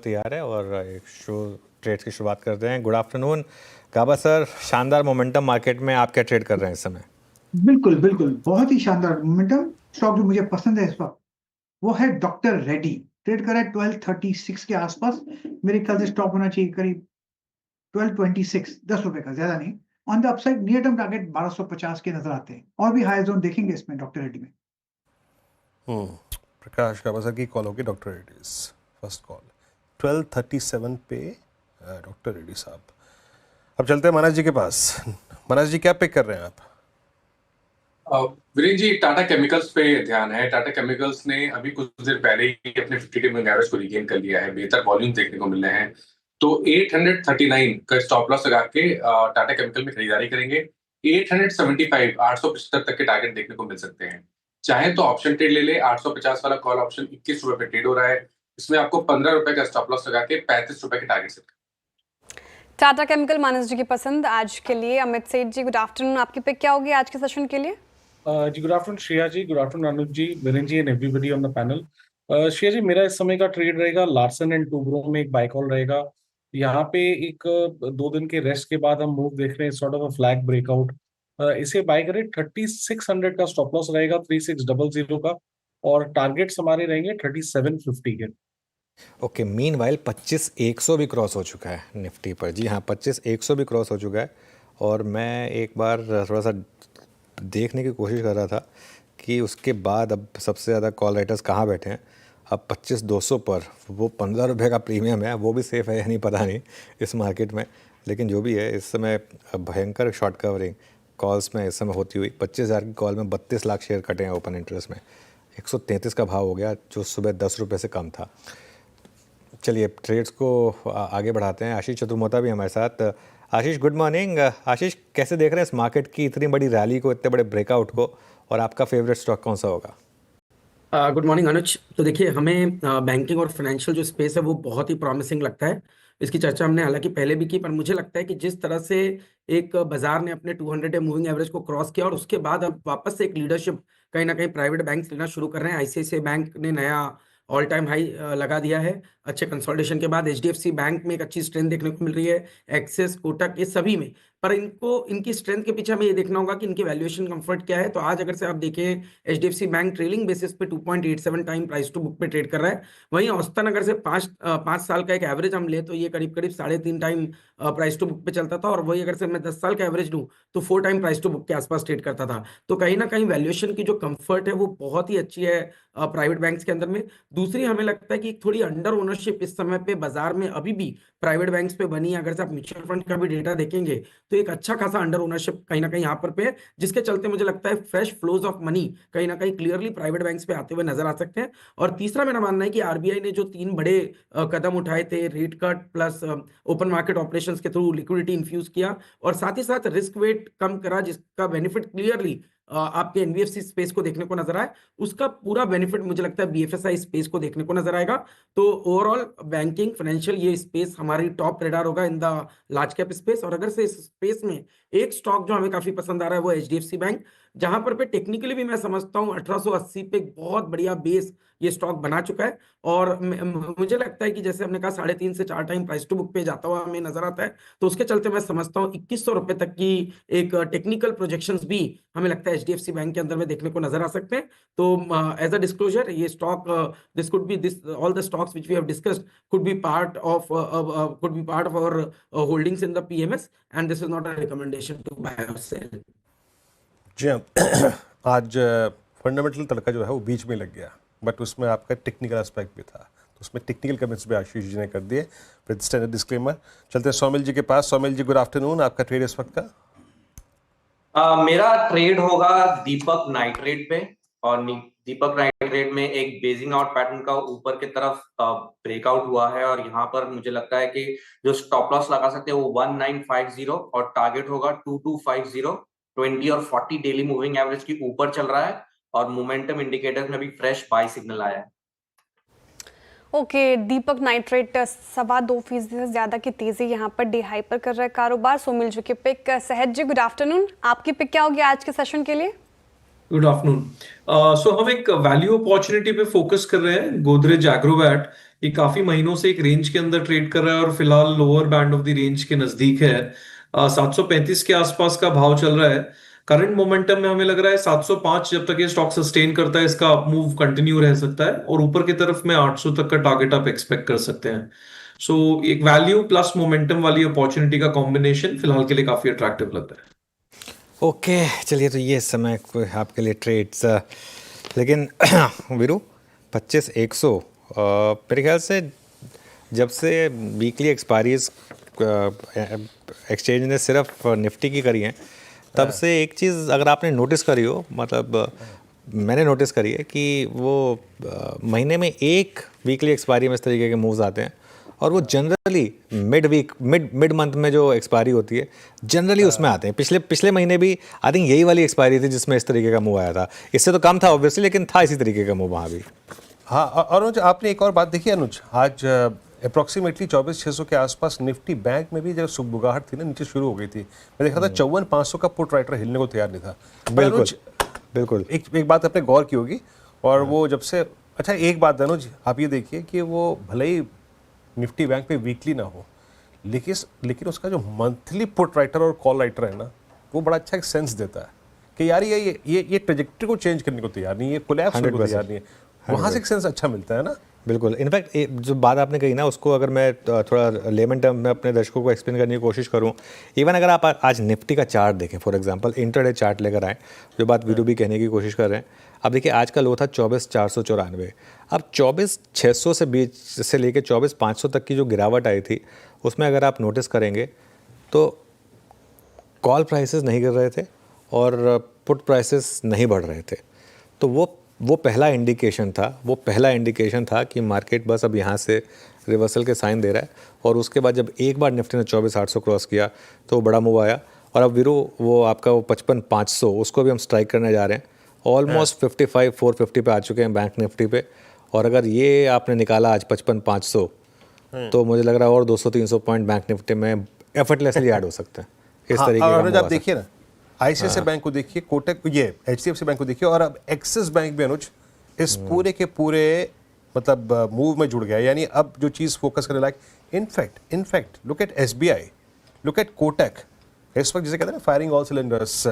तैयार है और एक शो ट्रेड्स की शुरुआत करते हैं। गुड आफ्टरनून गाबा सर, शानदार मोमेंटम मार्केट में, आप क्या ट्रेड कर रहे हैं इस समय? बिल्कुल बिल्कुल, बहुत ही शानदार मोमेंटम। स्टॉक जो मुझे पसंद है इस वक्त वो है डॉक्टर रेड्डी। ट्रेड कर रहा है 1236 के आसपास। मेरे ख्याल से स्टॉप होना चाहिए करीब 1226, 10 रुपए का, ज्यादा नहीं। On the upside near term target 1250 के नजर आते हैं, और भी हाई जोन देखेंगे इसमें डॉक्टर रेड्डी में। प्रकाश गाबा सर की कॉल होगी डॉक्टर रेड्डीज, फर्स्ट कॉल 1237 पे डॉक्टर रेड्डी साहब। अब चलते हैं मनज जी के पास। मनज जी, क्या पिक कर रहे हैं आप? वीरेन जी, टाटा केमिकल्स पे ध्यान है। टाटा केमिकल्स ने अभी कुछ देर पहले ही अपने 50 मूविंग एवरेज को रिगेन कर लिया है, बेहतर वॉल्यूम देखने को मिल रहे हैं। तो 839 का स्टॉप लॉस लगा के टाटा केमिकल में खरीदारी करेंगे। 875 875 तक के टारगेट देखने को मिल सकते हैं। चाहे तो ऑप्शन ट्रेड ले ले। 850 वाला कॉल ऑप्शन 21 रुपए पे ट्रेड हो रहा है। इसमें आपको 15 रुपए का स्टॉप लॉस लगा के 35 रुपए के target set. Tata chemical Manas ji की पसंद आज के लिए। अमित सेठ जी, गुड आफ्टरनून, आपकी पिक क्या होगी आज के सेशन के लिए? जी good afternoon Shreya ji, good afternoon Anuj ji, Viren ji and everybody on the panel. Shreya ji, मेरा इस समय का ट्रेड रहेगा लार्सन एंड टूब्रो में एक बाय कॉल रहेगा। यहाँ पे एक 2 दिन के रेस्ट के बाद हम मूव देख रहे हैं, sort of a flag breakout. इसे बाय करें। 3600 का स्टॉप लॉस रहेगा, 3600 का, और टारगेट्स हमारे रहेंगे 3750 के। ओके, मीनवाइल 25,100 भी क्रॉस हो चुका है निफ्टी पर। जी हाँ, 25,100 भी क्रॉस हो चुका है। और मैं एक बार थोड़ा सा देखने की कोशिश कर रहा था कि उसके बाद अब सबसे ज़्यादा कॉल राइटर्स कहाँ बैठे हैं। अब 25,200 पर वो 15 रुपये का प्रीमियम है, वो भी सेफ़ है या नहीं पता नहीं इस मार्केट में। लेकिन जो भी है, इस समय भयंकर शॉर्ट कवरिंग कॉल्स में इस समय होती हुई 25,000 की कॉल में 32 लाख शेयर कटे हैं ओपन इंटरेस्ट में। 133 का भाव हो गया, जो सुबह 10 रुपये से कम था। चलिए ट्रेड्स को आगे बढ़ाते हैं। आशीष चतुर्मोता भी हमारे साथ। आशीष, गुड मॉर्निंग। आशीष, कैसे देख रहे हैं इस मार्केट की इतनी बड़ी रैली को, इतने बड़े ब्रेकआउट को, और आपका फेवरेट स्टॉक कौन सा होगा? गुड मॉर्निंग अनुज। तो देखिए, हमें बैंकिंग और फाइनेंशियल जो स्पेस है वो बहुत ही प्रॉमिसिंग लगता है। इसकी चर्चा हमने हालांकि पहले भी की, पर मुझे लगता है कि जिस तरह से एक बाजार ने अपने 200 डे मूविंग एवरेज को क्रॉस किया और उसके बाद अब वापस से एक लीडरशिप कहीं ना कहीं प्राइवेट बैंक्स लेना शुरू कर रहे हैं। आईसीआईसीआई बैंक ने नया ऑल टाइम हाई लगा दिया है अच्छे कंसोलिडेशन के बाद। एचडीएफसी बैंक में एक अच्छी स्ट्रेंथ देखने को मिल रही है, एक्सिस, कोटक, ये सभी में। पर इनको इनकी स्ट्रेंथ के पीछे हमें ये देखना होगा कि इनके वैल्यूएशन कंफर्ट क्या है। तो आज अगर से आप देखें, एचडीएफसी बैंक ट्रेलिंग बेसिस पे 2.87 टाइम प्राइस टू बुक पे ट्रेड कर रहा है। वहीं औसतन अगर से 5 साल का एक एवरेज हम ले तो ये करीब करीब 3.5 टाइम प्राइस टू बुक पे चलता था, और वही अगर से मैं 10 साल का एवरेज लूँ तो 4 टाइम प्राइस टू बुक के आसपास ट्रेड करता था। तो कहीं ना कहीं वैल्यूएशन की जो कंफर्ट है वो बहुत ही अच्छी है प्राइवेट बैंक्स के अंदर में। दूसरी, हमें लगता है कि थोड़ी अंडर ओनरशिप इस समय पे बाजार में अभी भी प्राइवेट बैंक्स पे बनी है। अगर से आप म्यूचुअल फंड का भी डेटा देखेंगे तो एक अच्छा खासा अंडर ओनरशिप कहीं ना कहीं यहाँ पर पे है, जिसके चलते मुझे लगता है फ्रेश फ्लोज ऑफ मनी कहीं ना कहीं क्लियरली प्राइवेट बैंक्स पे आते हुए नजर आ सकते हैं। और तीसरा मेरा मानना है कि आरबीआई ने जो 3 बड़े कदम उठाए थे, rate cut plus open market operations के थ्रू लिक्विडिटी इन्फ्यूज किया, और साथ ही साथ रिस्क वेट कम करा, जिसका बेनिफिट क्लियरली आपके एनबीएफसी स्पेस को देखने को नजर आए, उसका पूरा बेनिफिट मुझे लगता है बीएफएसआई स्पेस को देखने को नजर आएगा। तो ओवरऑल बैंकिंग, फाइनेंशियल, ये स्पेस हमारी टॉप रेडार होगा in the large cap space. और अगर से इस स्पेस में एक स्टॉक जो हमें काफी पसंद आ रहा है वो एचडीएफसी बैंक, जहां पर पे टेक्निकली भी मैं समझता हूं 1880 पे एक बहुत बढ़िया बेस ये स्टॉक बना चुका है। और मुझे लगता है कि जैसे हमने कहा 3.5 से 4 टाइम प्राइस टू बुक पे जाता हुआ हमें नजर आता है, तो उसके चलते मैं समझता हूँ 2100 रुपए तक की एक टेक्निकल प्रोजेक्शंस भी हमें लगता है एचडीएफसी बैंक के अंदर में देखने को नजर आ सकते हैं। तो एज अ डिस्क्लोजर, ये stock, this could be this all the stocks which we have discussed could be part of our holdings in the PMS, and this is not a recommendation to buy or sell. जी हाँ। आज fundamental तड़का जो है वो बीच में लग गया, but उसमें आपका टेक्निकल एस्पेक्ट भी था, तो उसमें टेक्निकल कमेंट्स भी आशीष जी ने कर दिए विद स्टैंडर्ड डिस्क्लेमर। चलते हैं सोमिल जी के पास। सोमिल जी, गुड आफ्टरनून, आपका ट्रेड इस वक्त का? मेरा ट्रेड होगा दीपक नाइट्रेट पे, और दीपक नाइट्रेट में एक बेजिंग आउट पैटर्न का ऊपर की तरफ ब्रेकआउट हुआ है, और यहाँ पर मुझे लगता है कि जो स्टॉप लॉस लगा सकते हैं वो 1950 और टारगेट होगा 2250। 20 और 40 डेली मूविंग एवरेज की ऊपर चल रहा है, और मोमेंटम इंडिकेटर्स में भी फ्रेश बाय सिग्नल आया है। ओके, दीपक नाइट्रेट 2.25% से ज्यादा की तेजी यहाँ पर डे हाई पर कर रहा है कारोबार। सोमिल जी के पिक। सहज जी, गुड आफ्टरनून, आपकी पिक क्या होगी आज के सेशन के लिए? Good afternoon. सो हम एक वैल्यू अपॉर्चुनिटी पे फोकस कर रहे हैं, गोदरेज एग्रोवेट। ये काफी महीनों से एक रेंज के अंदर ट्रेड कर रहा है और फिलहाल lower band of the range के नजदीक है। 735 के आसपास का भाव चल रहा है। करंट मोमेंटम में हमें लग रहा है 705 जब तक ये स्टॉक सस्टेन करता है इसका अप मूव कंटिन्यू रह सकता है और ऊपर की तरफ में 800 तक का टारगेट आप एक्सपेक्ट कर सकते हैं। सो एक वैल्यू प्लस मोमेंटम वाली अपॉर्चुनिटी का कॉम्बिनेशन फिलहाल के लिए काफी अट्रैक्टिव लगता है। ओके, चलिए तो ये समय कोई आपके लिए ट्रेड्स, लेकिन वीरू 25,100 मेरे ख्याल से जब से वीकली एक्सपायरीज एक्सचेंज ने सिर्फ निफ्टी की करी हैं, तब से एक चीज़ अगर आपने नोटिस करी हो, मतलब मैंने नोटिस करी है कि वो महीने में एक वीकली एक्सपायरी में इस तरीके के मूव्स आते हैं और वो जनरली मिड मंथ में जो एक्सपायरी होती है जनरली उसमें आते हैं। पिछले महीने भी आई थिंक यही वाली एक्सपायरी थी जिसमें इस तरीके का मूव आया था। इससे तो कम था ऑब्वियसली, लेकिन था इसी तरीके का मूव वहाँ भी। हाँ, और अनुज आपने एक और बात देखी अनुज, आज अप्रॉक्सीमेटली 24,600 के आसपास निफ्टी बैंक में भी जब सुबुगाहट थी ना, नीचे शुरू हो गई थी। मैं देखा था 54,500 का पुट राइटर हिलने को तैयार नहीं था। बिल्कुल एक बात आपने गौर की होगी, और वो जब से, अच्छा एक बात अनुज आप ये देखिए कि वो भले ही निफ्टी बैंक पे वीकली ना हो, लेकिन उसका जो मंथली पुट राइटर और कॉल राइटर है ना, वो बड़ा अच्छा एक सेंस देता है कि यार ये ट्रेजेक्टरी को चेंज करने को तैयार नहीं है, कोलैप्स होने को तैयार नहीं है। वहाँ से एक सेंस अच्छा मिलता है ना। बिल्कुल। इनफैक्ट जो बात आपने कही ना, उसको अगर मैं थोड़ा लेमन टर्म में अपने दर्शकों को एक्सप्लेन करने की कोशिश करूं, इवन अगर आप आज निफ्टी का चार्ट देखें, फॉर एग्जांपल इंटरडे चार्ट लेकर आएँ, जो बात वीरू भी कहने की कोशिश कर रहे हैं। अब देखिए आज का लो था 24,494। अब 24,600 से लेकर 24,500 तक की जो गिरावट आई थी, उसमें अगर आप नोटिस करेंगे तो कॉल प्राइसेस नहीं गिर रहे थे और पुट प्राइसेस नहीं बढ़ रहे थे। तो वो पहला इंडिकेशन था कि मार्केट बस अब यहाँ से रिवर्सल के साइन दे रहा है। और उसके बाद जब एक बार निफ्टी ने 24,800 क्रॉस किया तो बड़ा मूव आया, और अब वीरू वो आपका वो 55,500 उसको भी हम स्ट्राइक करने जा रहे हैं। ऑलमोस्ट 55,450 पे आ चुके हैं बैंक निफ्टी पे, और अगर ये आपने निकाला आज 55,500 तो मुझे लग रहा है और 200-300 पॉइंट बैंक निफ्टी में एफर्टलेसली ऐड हो सकते हैं। इस तरीके का आप देखिए ना, आईसीआईसीआई बैंक को देखिए, कोटक, ये एचडीएफसी बैंक को देखिए, और अब एक्सिस बैंक भी अनुज इस पूरे के पूरे मतलब मूव में जुड़ गया। यानी अब जो चीज़ फोकस करने लायक, in fact look at SBI, look at Kotak, इस वक्त जिसे कहते हैं ना फायरिंग ऑल सिलेंडर्स,